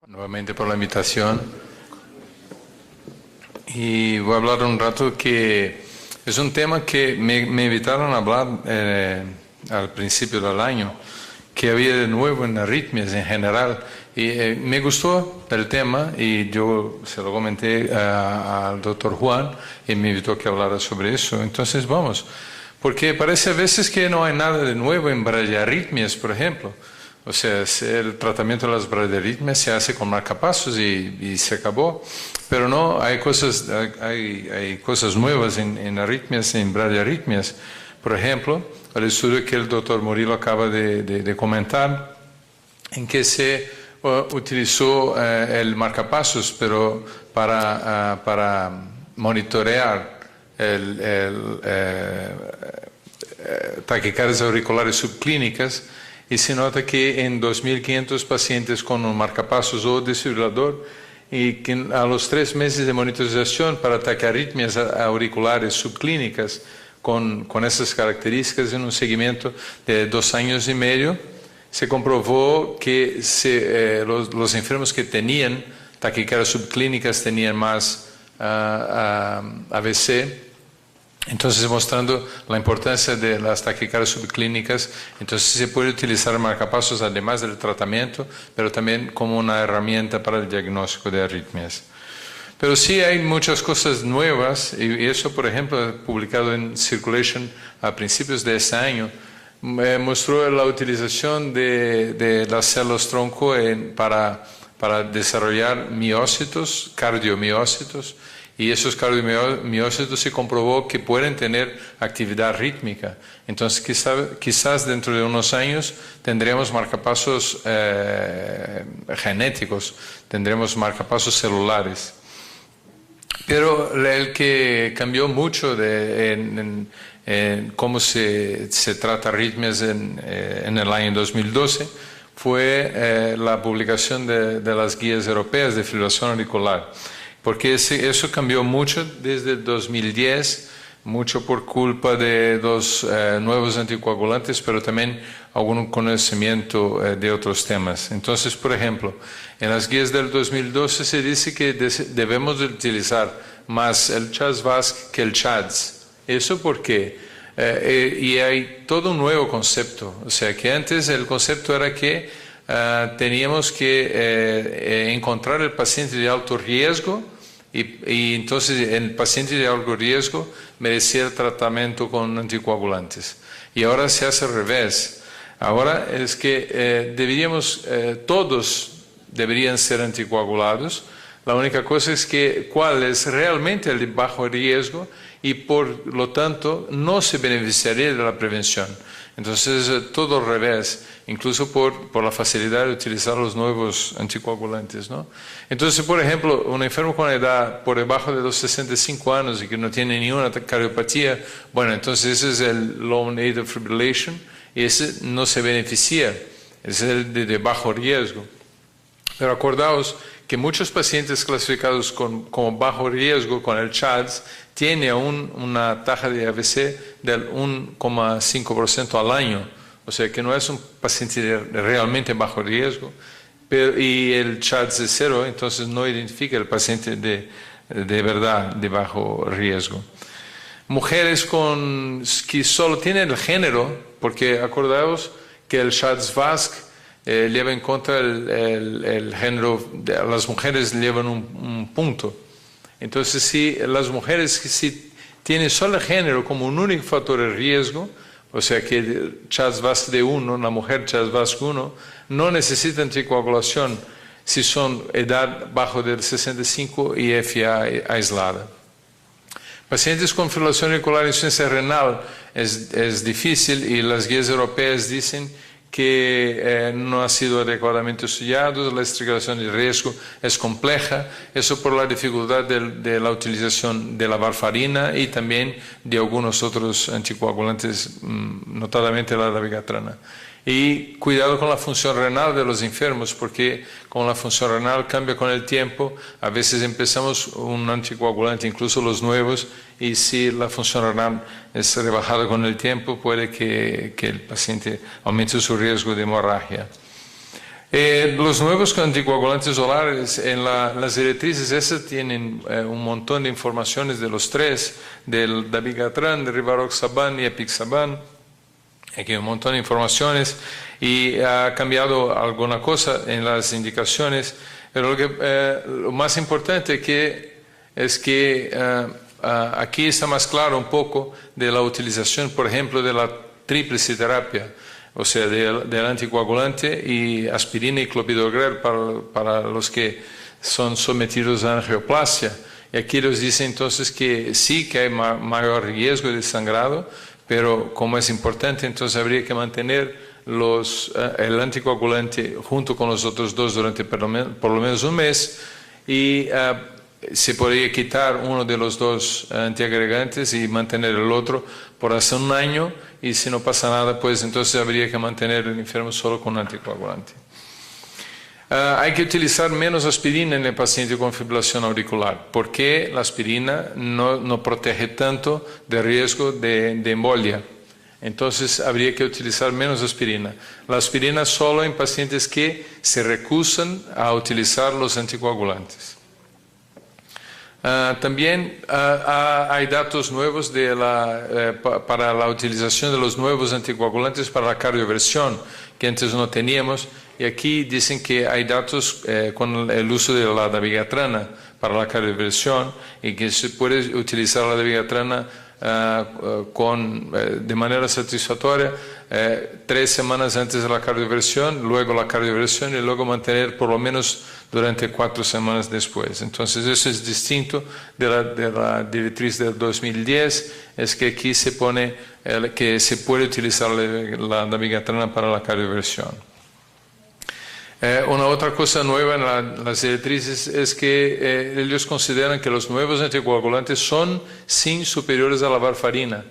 Nuevamente por la invitación. Y voy a hablar un rato que es un tema que me invitaron a hablar al principio del año, que había de nuevo en arritmias en general. Y me gustó el tema y yo se lo comenté al doctor Juan y me invitó a que hablara sobre eso. Entonces vamos, porque parece a veces que no hay nada de nuevo en bradiarritmias, por ejemplo. O sea, el tratamiento de las bradiarritmias se hace con marcapasos y se acabó. Pero no, hay cosas nuevas en arritmias, en bradiarritmias. Por ejemplo, el estudio que el doctor Murillo acaba de comentar, en que se utilizó el marcapasos, pero para monitorear taquicardias auriculares subclínicas. Y se nota que en 2.500 pacientes con un marcapasos o desfibrilador, y que a los 3 meses de monitorización para taquiarritmias auriculares subclínicas con esas características en un seguimiento de 2 años y medio, se comprobó que los enfermos que tenían taquicardias subclínicas tenían más AVC. Entonces, mostrando la importancia de las taquicardias subclínicas, entonces se puede utilizar marcapasos además del tratamiento, pero también como una herramienta para el diagnóstico de arritmias. Pero sí hay muchas cosas nuevas, y eso, por ejemplo, publicado en Circulation a principios de este año, mostró la utilización de las células tronco para desarrollar miócitos, cardiomiócitos. Y esos cardiomiócitos se comprobó que pueden tener actividad rítmica. Entonces, quizás dentro de unos años tendremos marcapasos genéticos, tendremos marcapasos celulares. Pero el que cambió mucho en cómo se trata arritmias en el año 2012 fue la publicación de las guías europeas de fibrilación auricular. Porque eso cambió mucho desde el 2010, mucho por culpa de los nuevos anticoagulantes, pero también algún conocimiento de otros temas. Entonces, por ejemplo, en las guías del 2012 se dice que debemos utilizar más el CHA2-VASc que el CHADS. ¿Eso por qué? Y hay todo un nuevo concepto. O sea, que antes el concepto era que teníamos que encontrar el paciente de alto riesgo y entonces el paciente de alto riesgo merecía el tratamiento con anticoagulantes. Y ahora se hace al revés. Ahora es que todos deberían ser anticoagulados. La única cosa es que cuál es realmente el de bajo riesgo y por lo tanto no se beneficiaría de la prevención. Entonces, todo al revés, incluso por la facilidad de utilizar los nuevos anticoagulantes, ¿no? Entonces, por ejemplo, un enfermo con edad por debajo de los 65 años y que no tiene ninguna cardiopatía, bueno, entonces ese es el low native fibrillation y ese no se beneficia, ese es el de bajo riesgo. Pero acordaos que muchos pacientes clasificados como bajo riesgo con el CHADS tienen aún una tasa de AVC del 1,5% al año. O sea que no es un paciente realmente bajo riesgo. Y el CHADS es 0, entonces no identifica el paciente de verdad de bajo riesgo. Mujeres que solo tienen el género, porque acordaos que el CHADS-VASc lleva en cuenta el género, las mujeres llevan un punto. Entonces, si las mujeres que si tienen solo el género como un único factor de riesgo, o sea que el CHADS-VASc de 1, la mujer CHADS-VASc 1, no necesita anticoagulación si son edad bajo del 65 y FA aislada. Pacientes con fibrilación auricular e insuficiencia renal es difícil y las guías europeas dicen que no ha sido adecuadamente estudiado, la estratificación de riesgo es compleja, eso por la dificultad de la utilización de la varfarina y también de algunos otros anticoagulantes, notadamente la dabigatran. Y cuidado con la función renal de los enfermos, porque con la función renal cambia con el tiempo. A veces empezamos un anticoagulante, incluso los nuevos, y si la función renal es rebajada con el tiempo, puede que el paciente aumente su riesgo de hemorragia. Los nuevos anticoagulantes orales en las directrices esas tienen un montón de informaciones de los tres, del dabigatran, del rivaroxaban y apixaban. Aquí hay un montón de informaciones y ha cambiado alguna cosa en las indicaciones, pero lo más importante es que aquí está más claro un poco de la utilización, por ejemplo, de la tríplice terapia, o sea, del anticoagulante y aspirina y clopidogrel para los que son sometidos a angioplasia. Y aquí nos dice entonces que sí que hay mayor riesgo de sangrado, pero como es importante, entonces habría que mantener el anticoagulante junto con los otros dos durante por lo menos un mes y se podría quitar uno de los dos antiagregantes y mantener el otro por hasta un año, y si no pasa nada, pues entonces habría que mantener el enfermo solo con anticoagulante. Hay que utilizar menos aspirina en el paciente con fibrilación auricular, porque la aspirina no protege tanto de riesgo de embolia. Entonces habría que utilizar menos aspirina. La aspirina solo en pacientes que se recusan a utilizar los anticoagulantes. También hay datos nuevos para la utilización de los nuevos anticoagulantes para la cardioversión, que antes no teníamos, y aquí dicen que hay datos con el uso de la dabigatrana para la cardioversión y que se puede utilizar la dabigatrana de manera satisfactoria 3 semanas antes de la cardioversión, luego la cardioversión y luego mantener por lo menos durante 4 semanas después. Entonces eso es distinto de la directriz del 2010, es que aquí se pone que se puede utilizar la dabigatrana para la cardioversión. Una otra cosa nueva en las directrices es que ellos consideran que los nuevos anticoagulantes son superiores a la varfarina.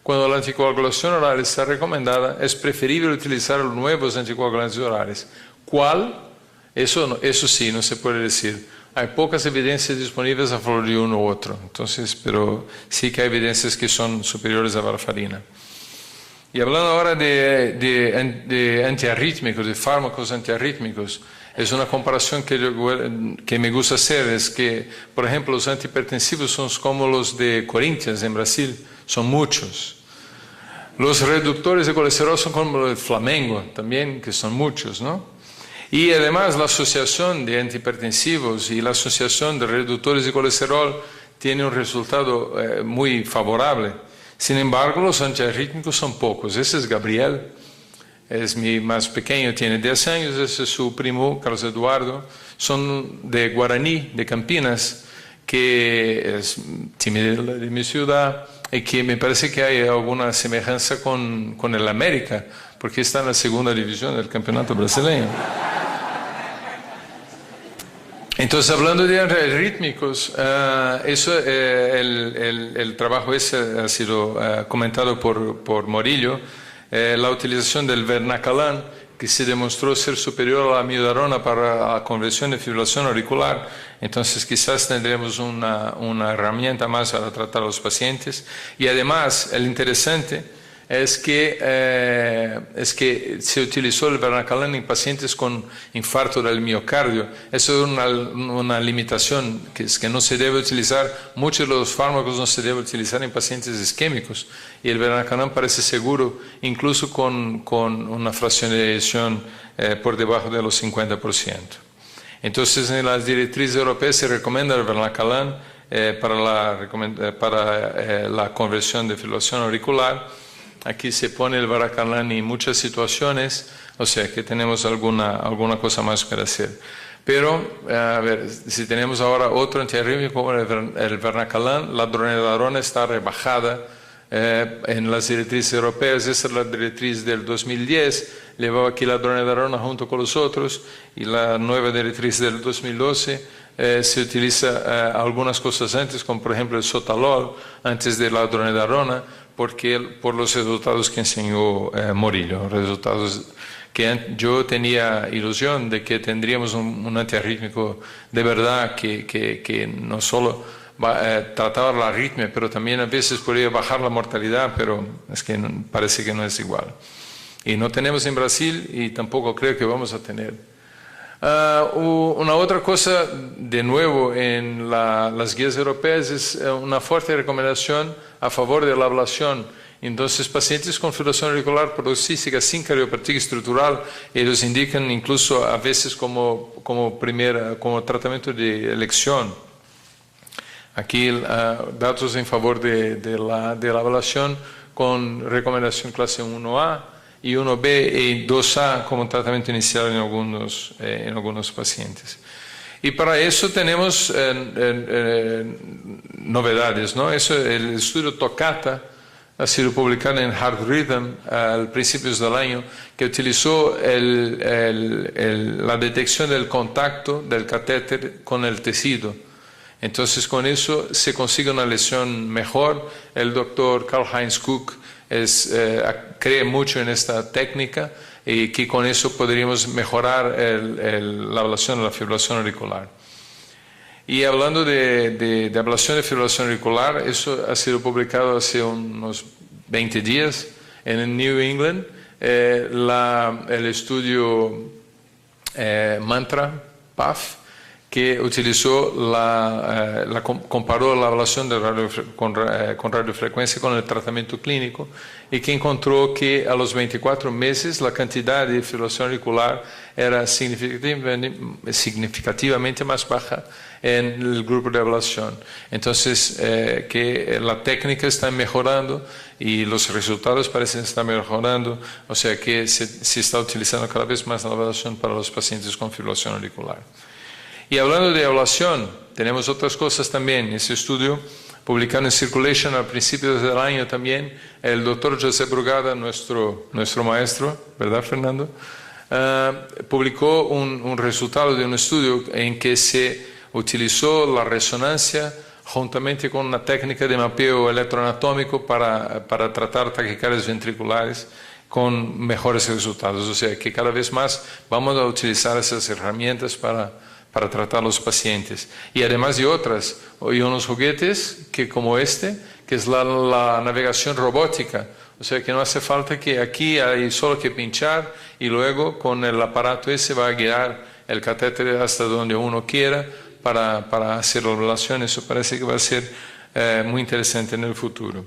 Cuando la anticoagulación oral está recomendada, es preferible utilizar los nuevos anticoagulantes orales. ¿Cuál? Eso sí, no se puede decir. Hay pocas evidencias disponibles a favor de uno u otro, pero sí que hay evidencias que son superiores a varfarina. Y hablando ahora de antiarrítmicos, de fármacos antiarrítmicos, es una comparación que me gusta hacer, es que, por ejemplo, los antihipertensivos son como los de Corinthians en Brasil, son muchos. Los reductores de colesterol son como los de Flamengo también, que son muchos, ¿no? Y además la asociación de antihipertensivos y la asociación de reductores de colesterol tiene un resultado muy favorable. Sin embargo, los antiarrítmicos son pocos. Ese es Gabriel, es mi más pequeño, tiene 10 años, ese es su primo, Carlos Eduardo. Son de Guaraní, de Campinas, que es de mi ciudad y que me parece que hay alguna semejanza con el América, porque está en la segunda división del campeonato brasileño. Entonces, hablando de antiarrítmicos, el trabajo ese ha sido comentado por Morillo, la utilización del Vernacalan, que se demostró ser superior a la amiodarona para la conversión de fibrilación auricular. Entonces, quizás tendremos una herramienta más para tratar a los pacientes. Y además, el interesante es que se utilizó el Vernacalan en pacientes con infarto del miocardio. Eso es una limitación, que es que no se debe utilizar, muchos de los fármacos no se debe utilizar en pacientes isquémicos, y el Vernacalan parece seguro, incluso con una fracción de eyección por debajo de los 50%. Entonces, en las directrices europeas se recomienda el Vernacalan para la conversión de fibrilación auricular. Aquí se pone el Vernacalan en muchas situaciones, o sea que tenemos alguna cosa más para hacer. Pero, a ver, si tenemos ahora otro antiarrítmico como el Vernacalan, la dronedarona está rebajada en las directrices europeas. Esa es la directriz del 2010, llevaba aquí la dronedarona junto con los otros, y la nueva directriz del 2012 se utiliza algunas cosas antes, como por ejemplo el sotalol antes de la dronedarona, por los resultados que enseñó Morillo, resultados que yo tenía ilusión de que tendríamos un antiarrítmico de verdad que no solo trataba la arritmia, pero también a veces podría bajar la mortalidad, pero es que parece que no es igual. Y no tenemos en Brasil y tampoco creo que vamos a tener. Una otra cosa, de nuevo, en las guías europeas es una fuerte recomendación a favor de la ablación. Entonces, pacientes con fibrilación auricular paroxística sin cardiopatía estructural, ellos indican incluso a veces como tratamiento de elección. Aquí datos en favor de la ablación con recomendación clase 1A y 1B y 2A como tratamiento inicial en algunos pacientes. Y para eso tenemos novedades, ¿no? El estudio Toccata ha sido publicado en Heart Rhythm al principios del año, que utilizó la detección del contacto del catéter con el tejido. Entonces, con eso se consigue una lesión mejor. El doctor Karl-Heinz Cook cree mucho en esta técnica y que con eso podríamos mejorar la ablación de la fibrilación auricular. Y hablando de ablación de fibrilación auricular, eso ha sido publicado hace unos 20 días en el New England, el estudio Mantra, PAF, que utilizó comparó la ablación con radiofrecuencia con el tratamiento clínico y que encontró que a los 24 meses la cantidad de fibrilación auricular era significativamente más baja en el grupo de ablación. Entonces, que la técnica está mejorando y los resultados parecen estar mejorando, o sea que se está utilizando cada vez más la ablación para los pacientes con fibrilación auricular. Y hablando de ablación, tenemos otras cosas también. Ese estudio, publicado en Circulation al principio del año también, el doctor José Brugada, nuestro maestro, ¿verdad, Fernando? Publicó un resultado de un estudio en que se utilizó la resonancia juntamente con una técnica de mapeo electroanatómico para tratar taquicardias ventriculares con mejores resultados. O sea que cada vez más vamos a utilizar esas herramientas para tratar a los pacientes. Y además de otras, hay unos juguetes como que es la navegación robótica. O sea que no hace falta que aquí hay solo que pinchar y luego con el aparato ese va a guiar el catéter hasta donde uno quiera para hacer la ablación. Eso parece que va a ser muy interesante en el futuro.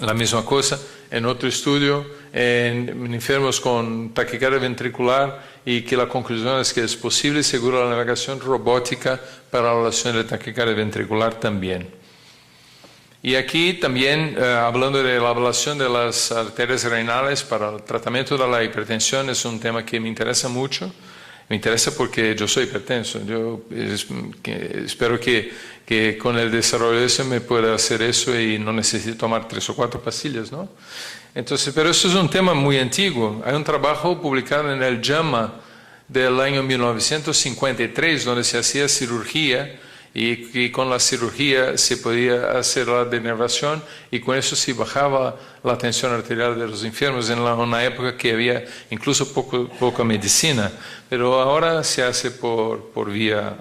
La misma cosa en otro estudio en enfermos con taquicardia ventricular y que la conclusión es que es posible y segura la navegación robótica para la ablación de taquicardia ventricular también. Y aquí también, hablando de la ablación de las arterias renales para el tratamiento de la hipertensión, es un tema que me interesa mucho. Me interesa porque yo soy hipertenso. Yo espero que con el desarrollo de eso me pueda hacer eso y no necesite tomar 3 o 4 pastillas, ¿no? Entonces, pero eso es un tema muy antiguo. Hay un trabajo publicado en el JAMA del año 1953 donde se hacía cirugía y con la cirugía se podía hacer la denervación y con eso se bajaba la tensión arterial de los enfermos en una época que había incluso poca medicina, pero ahora se hace por vía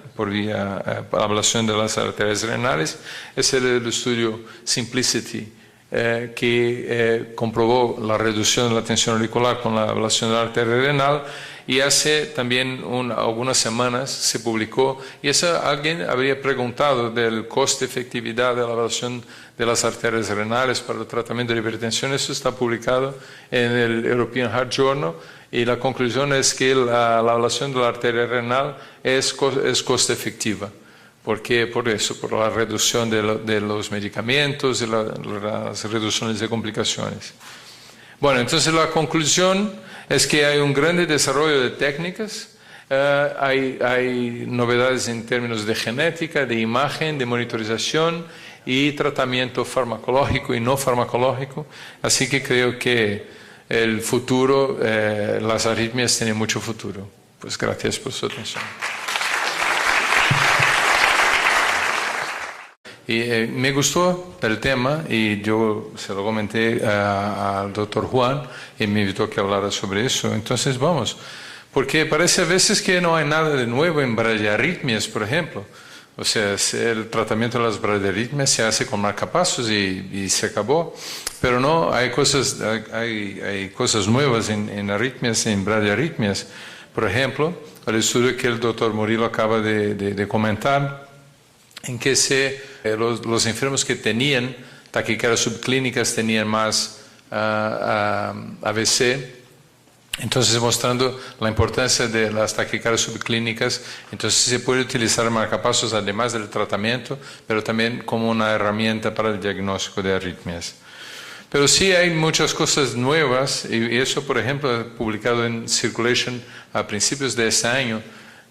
ablación de las arterias renales. Es el estudio Simplicity que comprobó la reducción de la tensión auricular con la ablación de la arteria renal. Y hace también algunas semanas se publicó, y eso alguien habría preguntado del coste-efectividad de la ablación de las arterias renales para el tratamiento de hipertensión. Eso está publicado en el European Heart Journal, y la conclusión es que la ablación de la arteria renal es coste-efectiva. ¿Por qué? Por eso, por la reducción de los medicamentos y las reducciones de complicaciones. Bueno, entonces la conclusión es que hay un gran desarrollo de técnicas, hay novedades en términos de genética, de imagen, de monitorización y tratamiento farmacológico y no farmacológico. Así que creo que el futuro, las arritmias tienen mucho futuro. Pues gracias por su atención. Y me gustó el tema y yo se lo comenté al doctor Juan y me invitó a que hablara sobre eso. Entonces vamos, porque parece a veces que no hay nada de nuevo en bradiarritmias, por ejemplo. O sea, el tratamiento de las bradiarritmias se hace con marcapasos y se acabó. Pero no, hay cosas nuevas en arritmias, en bradiarritmias. Por ejemplo, al estudio que el doctor Murillo acaba de comentar, en que los enfermos que tenían taquicardias subclínicas tenían más AVC. Entonces, mostrando la importancia de las taquicardias subclínicas, entonces se puede utilizar marcapasos además del tratamiento, pero también como una herramienta para el diagnóstico de arritmias. Pero sí hay muchas cosas nuevas, y eso, por ejemplo, publicado en Circulation a principios de este año,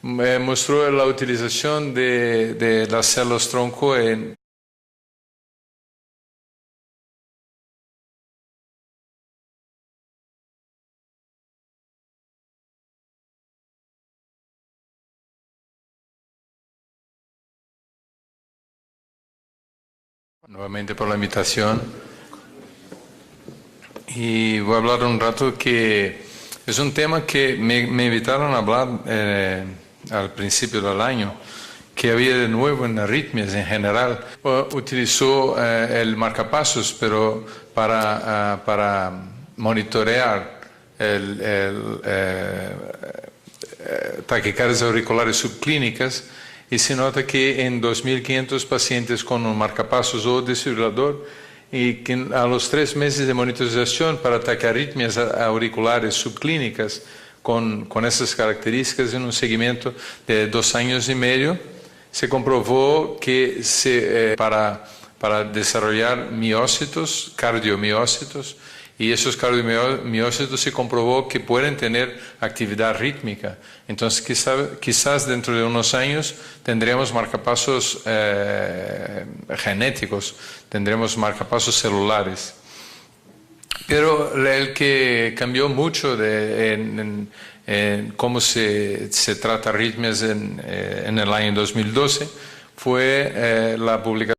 mostró la utilización de las células tronco en nuevamente por la invitación. Y voy a hablar un rato que es un tema que me invitaron a hablar al principio del año, que había de nuevo en arritmias en general. Utilizó el marcapasos, pero para monitorear taquicardias auriculares subclínicas, y se nota que en 2.500 pacientes con un marcapasos o desfibrilador, y que a los 3 meses de monitorización para taquiarritmias auriculares subclínicas con esas características en un seguimiento de 2 años y medio, se comprobó que para desarrollar miócitos, cardiomiócitos, y esos cardiomiócitos se comprobó que pueden tener actividad rítmica. Entonces, quizás dentro de unos años tendremos marcapasos genéticos, tendremos marcapasos celulares. Pero el que cambió mucho en cómo se trata arritmias en el año 2012 fue la publicación